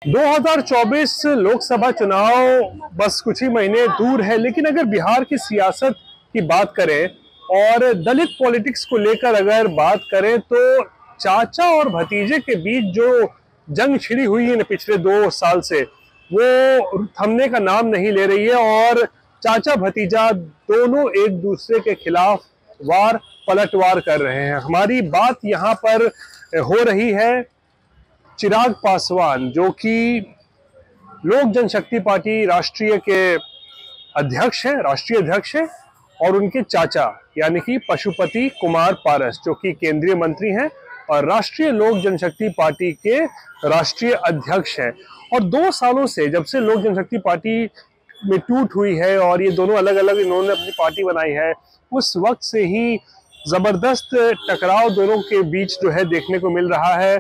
2024 लोकसभा चुनाव बस कुछ ही महीने दूर है, लेकिन अगर बिहार की सियासत की बात करें और दलित पॉलिटिक्स को लेकर अगर बात करें तो चाचा और भतीजे के बीच जो जंग छिड़ी हुई है पिछले 2 साल से, वो थमने का नाम नहीं ले रही है। और चाचा भतीजा दोनों एक दूसरे के खिलाफ वार पलटवार कर रहे हैं। हमारी बात यहाँ पर हो रही है चिराग पासवान, जो कि लोक जनशक्ति पार्टी राष्ट्रीय के राष्ट्रीय अध्यक्ष हैं, और उनके चाचा यानी कि पशुपति कुमार पारस, जो कि केंद्रीय मंत्री हैं और राष्ट्रीय लोक जनशक्ति पार्टी के राष्ट्रीय अध्यक्ष हैं। और 2 सालों से, जब से लोक जनशक्ति पार्टी में टूट हुई है और ये दोनों अलग अलग इन्होंने अपनी पार्टी बनाई है, उस वक्त से ही जबरदस्त टकराव दोनों के बीच जो है देखने को मिल रहा है।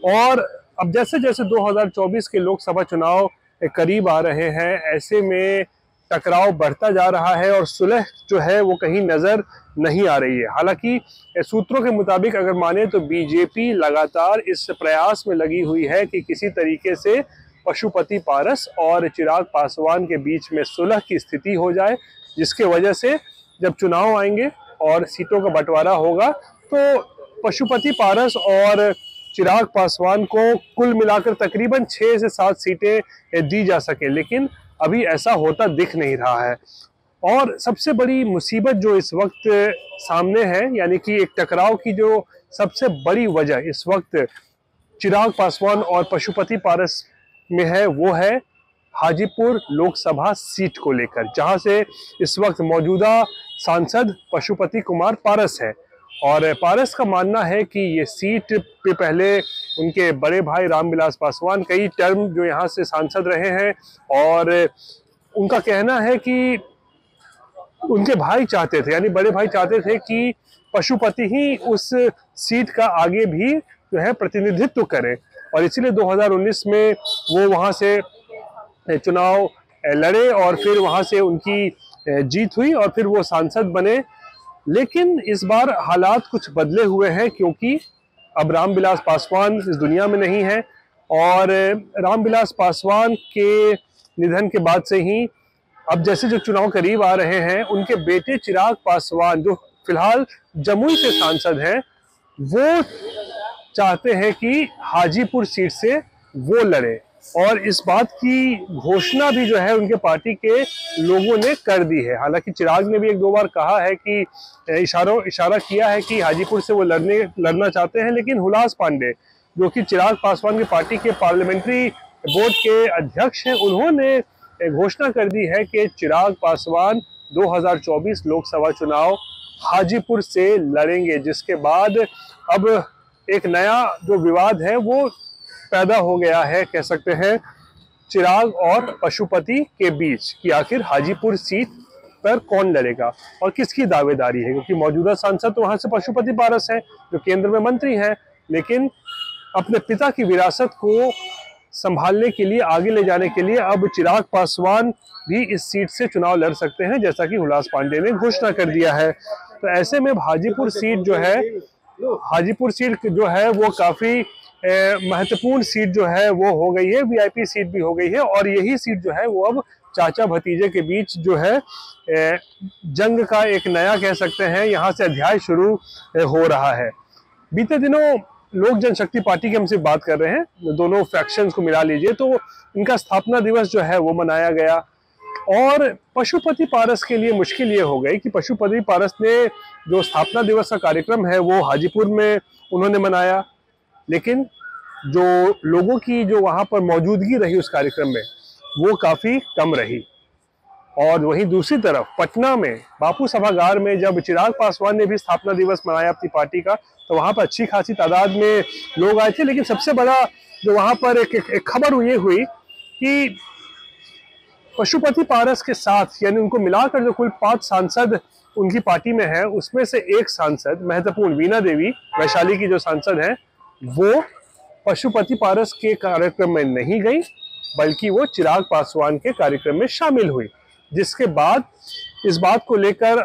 और अब जैसे जैसे 2024 के लोकसभा चुनाव करीब आ रहे हैं, ऐसे में टकराव बढ़ता जा रहा है और सुलह जो है वो कहीं नजर नहीं आ रही है। हालांकि सूत्रों के मुताबिक अगर माने तो बीजेपी लगातार इस प्रयास में लगी हुई है कि किसी तरीके से पशुपति पारस और चिराग पासवान के बीच में सुलह की स्थिति हो जाए, जिसके वजह से जब चुनाव आएंगे और सीटों का बंटवारा होगा तो पशुपति पारस और चिराग पासवान को कुल मिलाकर तकरीबन 6 से 7 सीटें दी जा सके, लेकिन अभी ऐसा होता दिख नहीं रहा है। और सबसे बड़ी मुसीबत जो इस वक्त सामने है, यानी कि एक टकराव की जो सबसे बड़ी वजह इस वक्त चिराग पासवान और पशुपति पारस में है, वो है हाजीपुर लोकसभा सीट को लेकर, जहां से इस वक्त मौजूदा सांसद पशुपति कुमार पारस है। और पारस का मानना है कि ये सीट पे पहले उनके बड़े भाई रामविलास पासवान कई टर्म जो यहाँ से सांसद रहे हैं, और उनका कहना है कि उनके भाई चाहते थे, यानी बड़े भाई चाहते थे कि पशुपति ही उस सीट का आगे भी जो है प्रतिनिधित्व करें, और इसीलिए 2019 में वो वहाँ से चुनाव लड़े और फिर वहाँ से उनकी जीत हुई और फिर वो सांसद बने। लेकिन इस बार हालात कुछ बदले हुए हैं, क्योंकि अब रामविलास पासवान इस दुनिया में नहीं है, और रामविलास पासवान के निधन के बाद से ही अब जैसे जो चुनाव करीब आ रहे हैं, उनके बेटे चिराग पासवान जो फिलहाल जमुई से सांसद हैं, वो चाहते हैं कि हाजीपुर सीट से वो लड़े। और इस बात की घोषणा भी जो है उनके पार्टी के लोगों ने कर दी है। हालांकि चिराग ने भी 1-2 बार कहा है कि इशारा किया है कि हाजीपुर से वो लड़ना चाहते हैं, लेकिन हुलास पांडे, जो कि चिराग पासवान की पार्टी के पार्लियामेंट्री बोर्ड के अध्यक्ष हैं, उन्होंने घोषणा कर दी है कि चिराग पासवान 2024 लोकसभा चुनाव हाजीपुर से लड़ेंगे, जिसके बाद अब एक नया जो विवाद है वो पैदा हो गया है, कह सकते हैं, चिराग और पशुपति के बीच, कि आखिर हाजीपुर सीट पर कौन लड़ेगा और किसकी दावेदारी है। क्योंकि मौजूदा सांसद तो वहां से पशुपति पारस हैं, जो केंद्र में मंत्री हैं, लेकिन अपने पिता की विरासत को संभालने के लिए, आगे ले जाने के लिए अब चिराग पासवान भी इस सीट से चुनाव लड़ सकते हैं, जैसा कि हुलास पांडे ने घोषणा कर दिया है। तो ऐसे में हाजीपुर सीट जो है वो काफी महत्वपूर्ण सीट जो है वो हो गई है, वीआईपी सीट भी हो गई है, और यही सीट जो है वो अब चाचा भतीजे के बीच जो है जंग का एक नया, कह सकते हैं, यहाँ से अध्याय शुरू हो रहा है। बीते दिनों लोक जनशक्ति पार्टी की हम सिर्फ बात कर रहे हैं, दोनों फ्रैक्शंस को मिला लीजिए तो इनका स्थापना दिवस जो है वो मनाया गया। और पशुपति पारस के लिए मुश्किल ये हो गई कि पशुपति पारस ने जो स्थापना दिवस का कार्यक्रम है वो हाजीपुर में उन्होंने मनाया, लेकिन जो लोगों की जो वहाँ पर मौजूदगी रही उस कार्यक्रम में वो काफ़ी कम रही। और वहीं दूसरी तरफ पटना में बापू सभागार में जब चिराग पासवान ने भी स्थापना दिवस मनाया अपनी पार्टी का, तो वहाँ पर अच्छी खासी तादाद में लोग आए थे। लेकिन सबसे बड़ा जो वहाँ पर एक खबर ये हुई कि पशुपति पारस के साथ, यानी उनको मिलाकर जो कुल 5 सांसद उनकी पार्टी में है, उसमें से एक सांसद महत्वपूर्ण वीणा देवी, वैशाली की जो सांसद हैं, वो पशुपति पारस के कार्यक्रम में नहीं गई, बल्कि वो चिराग पासवान के कार्यक्रम में शामिल हुई, जिसके बाद इस बात को लेकर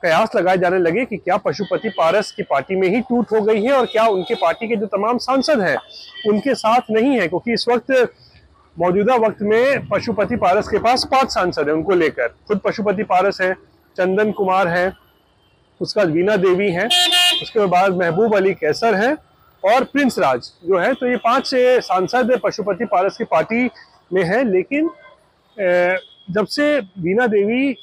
कयास लगाए जाने लगे कि क्या पशुपति पारस की पार्टी में ही टूट हो गई है और क्या उनके पार्टी के जो तमाम सांसद हैं उनके साथ नहीं है। क्योंकि इस वक्त मौजूदा वक्त में पशुपति पारस के पास 5 सांसद हैं उनको लेकर। खुद पशुपति पारस है, चंदन कुमार है, उसके बाद वीणा देवी है, उसके बाद महबूब अली कैसर है और प्रिंस राज जो है। तो ये 5 सांसद पशुपति पारस की पार्टी में है। लेकिन जब से वीणा देवी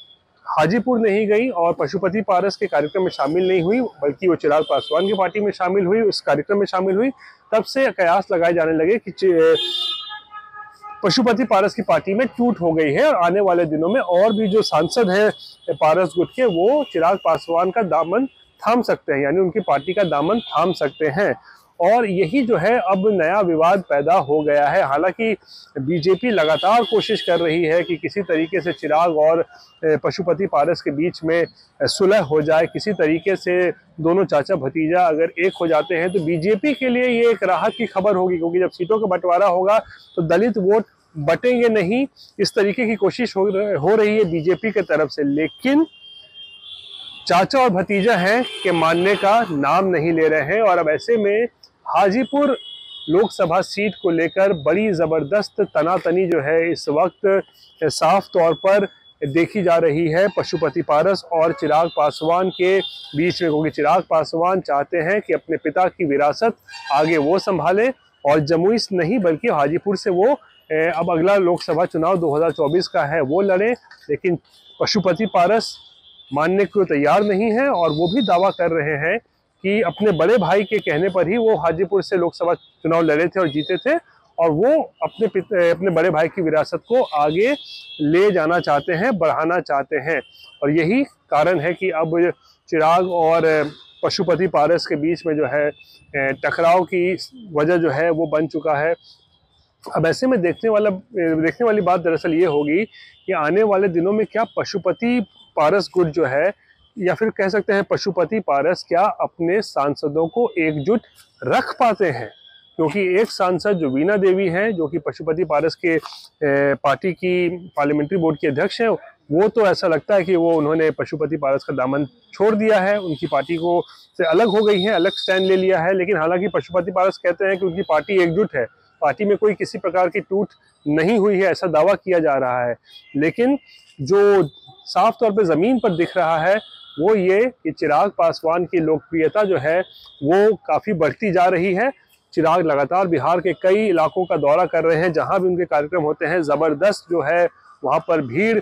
हाजीपुर नहीं गई और पशुपति पारस के कार्यक्रम में शामिल नहीं हुई, बल्कि वो चिराग पासवान की पार्टी में शामिल हुई, उस कार्यक्रम में शामिल हुई, तब से कयास लगाए जाने लगे कि पशुपति पारस की पार्टी में टूट हो गई है और आने वाले दिनों में और भी जो सांसद हैं पारस गुट के, वो चिराग पासवान का दामन थाम सकते हैं, यानी उनकी पार्टी का दामन थाम सकते हैं। और यही जो है अब नया विवाद पैदा हो गया है। हालांकि बीजेपी लगातार कोशिश कर रही है कि किसी तरीके से चिराग और पशुपति पारस के बीच में सुलह हो जाए, किसी तरीके से दोनों चाचा भतीजा अगर एक हो जाते हैं तो बीजेपी के लिए ये एक राहत की खबर होगी, क्योंकि जब सीटों का बंटवारा होगा तो दलित वोट बटेंगे नहीं, इस तरीके की कोशिश हो रही है बीजेपी की तरफ से। लेकिन चाचा और भतीजा हैं कि मानने का नाम नहीं ले रहे हैं। और अब ऐसे में हाजीपुर लोकसभा सीट को लेकर बड़ी जबरदस्त तनातनी जो है इस वक्त साफ तौर पर देखी जा रही है पशुपति पारस और चिराग पासवान के बीच में, क्योंकि चिराग पासवान चाहते हैं कि अपने पिता की विरासत आगे वो संभाले और जमुई नहीं बल्कि हाजीपुर से वो अब अगला लोकसभा चुनाव 2024 का है वो लड़े। लेकिन पशुपति पारस मानने को तैयार नहीं है और वो भी दावा कर रहे हैं कि अपने बड़े भाई के कहने पर ही वो हाजीपुर से लोकसभा चुनाव लड़े थे और जीते थे, और वो अपने बड़े भाई की विरासत को आगे ले जाना चाहते हैं, बढ़ाना चाहते हैं। और यही कारण है कि अब चिराग और पशुपति पारस के बीच में जो है टकराव की वजह जो है वो बन चुका है। अब ऐसे में देखने वाली बात दरअसल ये होगी कि आने वाले दिनों में क्या पशुपति पारस गुट जो है, या फिर कह सकते हैं पशुपति पारस, क्या अपने सांसदों को एकजुट रख पाते हैं। क्योंकि एक सांसद जो वीणा देवी हैं, जो कि पशुपति पारस के पार्टी की पार्लियामेंट्री बोर्ड की अध्यक्ष हैं, वो तो ऐसा लगता है कि वो उन्होंने पशुपति पारस का दामन छोड़ दिया है, उनकी पार्टी को से अलग हो गई है, अलग स्टैंड ले लिया है। लेकिन हालांकि पशुपति पारस कहते हैं कि उनकी पार्टी एकजुट है, पार्टी में कोई किसी प्रकार की टूट नहीं हुई है, ऐसा दावा किया जा रहा है। लेकिन जो साफ तौर पे ज़मीन पर दिख रहा है वो ये कि चिराग पासवान की लोकप्रियता जो है वो काफ़ी बढ़ती जा रही है। चिराग लगातार बिहार के कई इलाकों का दौरा कर रहे हैं, जहां भी उनके कार्यक्रम होते हैं ज़बरदस्त जो है वहां पर भीड़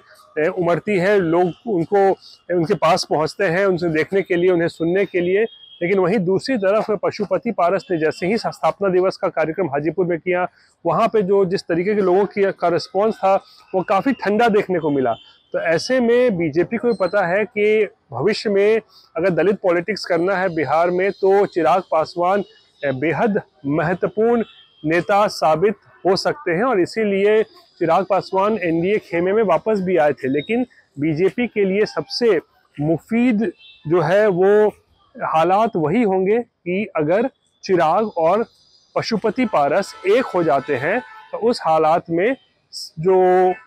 उमड़ती है, लोग उनके पास पहुंचते हैं उनसे देखने के लिए, उन्हें सुनने के लिए। लेकिन वहीं दूसरी तरफ पशुपति पारस ने जैसे ही स्थापना दिवस का कार्यक्रम हाजीपुर में किया, वहां पे जो जिस तरीके के लोगों का रिस्पॉन्स था वो काफ़ी ठंडा देखने को मिला। तो ऐसे में बीजेपी को भी पता है कि भविष्य में अगर दलित पॉलिटिक्स करना है बिहार में तो चिराग पासवान बेहद महत्वपूर्ण नेता साबित हो सकते हैं। और इसीलिए चिराग पासवान एनडीए खेमे में वापस भी आए थे। लेकिन बीजेपी के लिए सबसे मुफीद जो है वो हालात वही होंगे कि अगर चिराग और पशुपति पारस एक हो जाते हैं, तो उस हालात में जो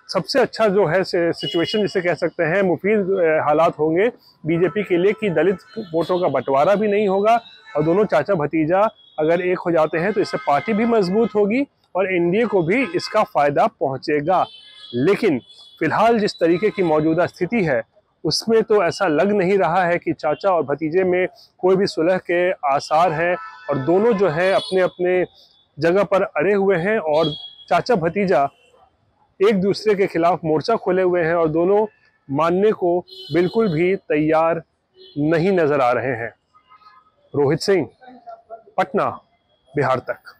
सबसे अच्छा जो है सिचुएशन जिसे कह सकते हैं मुफीद हालात होंगे बीजेपी के लिए, कि दलित वोटों का बंटवारा भी नहीं होगा और दोनों चाचा भतीजा अगर एक हो जाते हैं तो इससे पार्टी भी मजबूत होगी और एनडीए को भी इसका फायदा पहुंचेगा। लेकिन फिलहाल जिस तरीके की मौजूदा स्थिति है उसमें तो ऐसा लग नहीं रहा है कि चाचा और भतीजे में कोई भी सुलह के आसार हैं, और दोनों जो है अपने अपने जगह पर अड़े हुए हैं और चाचा भतीजा एक दूसरे के खिलाफ मोर्चा खोले हुए हैं और दोनों मानने को बिल्कुल भी तैयार नहीं नजर आ रहे हैं। रोहित सिंह, पटना, बिहार तक।